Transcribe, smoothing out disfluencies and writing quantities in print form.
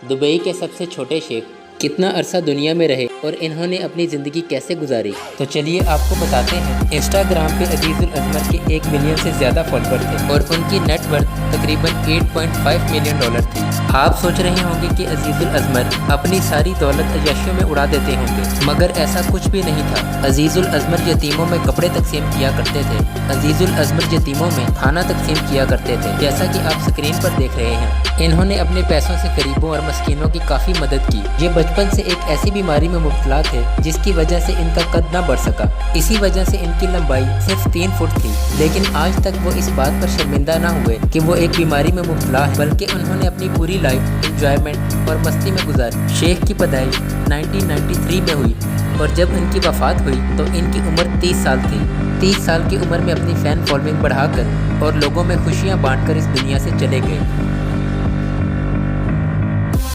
Dubai के सबसे छोटे शेख कितना अरसा दुनिया में रहे और इन्होंने अपनी ज़िंदगी कैसे गुजारी, तो चलिए आपको बताते हैं। इंस्टाग्राम पे अजीज़ुल अजमर के 1 मिलियन से ज़्यादा फॉलोअर थे और उनकी नेट वर्थ तकरीबन $8.5 मिलियन थी। आप सोच रहे होंगे कि अजीज़ुल अजमर अपनी सारी दौलत अय्याशियों में उड़ा देते होंगे, मगर ऐसा कुछ भी नहीं था। अजीज़ुल अजमर यतीमों में कपड़े तकसीम किया करते थे। अजीज़ुल अजमर यतीमों में खाना तकसीम किया करते थे, जैसा कि आप स्क्रीन पर देख रहे हैं। इन्होंने अपने पैसों से गरीबों और मस्कीनों की काफ़ी मदद की। ये बचपन से एक ऐसी बीमारी में मुब्तला थे जिसकी वजह से इनका कद ना बढ़ सका। इसी वजह से इनकी लंबाई सिर्फ 3 फुट थी, लेकिन आज तक वो इस बात पर शर्मिंदा ना हुए कि वो एक बीमारी में मुब्तला है, बल्कि उन्होंने अपनी पूरी लाइफ एंजॉयमेंट और मस्ती में गुजारी। शेख की पैदाइश 1993 में हुई और जब इनकी वफ़ात हुई तो इनकी उम्र 30 साल थी। 30 साल की उम्र में अपनी फ़ैन फॉलोइंग बढ़ाकर और लोगों में खुशियाँ बांटकर इस दुनिया से चले गए।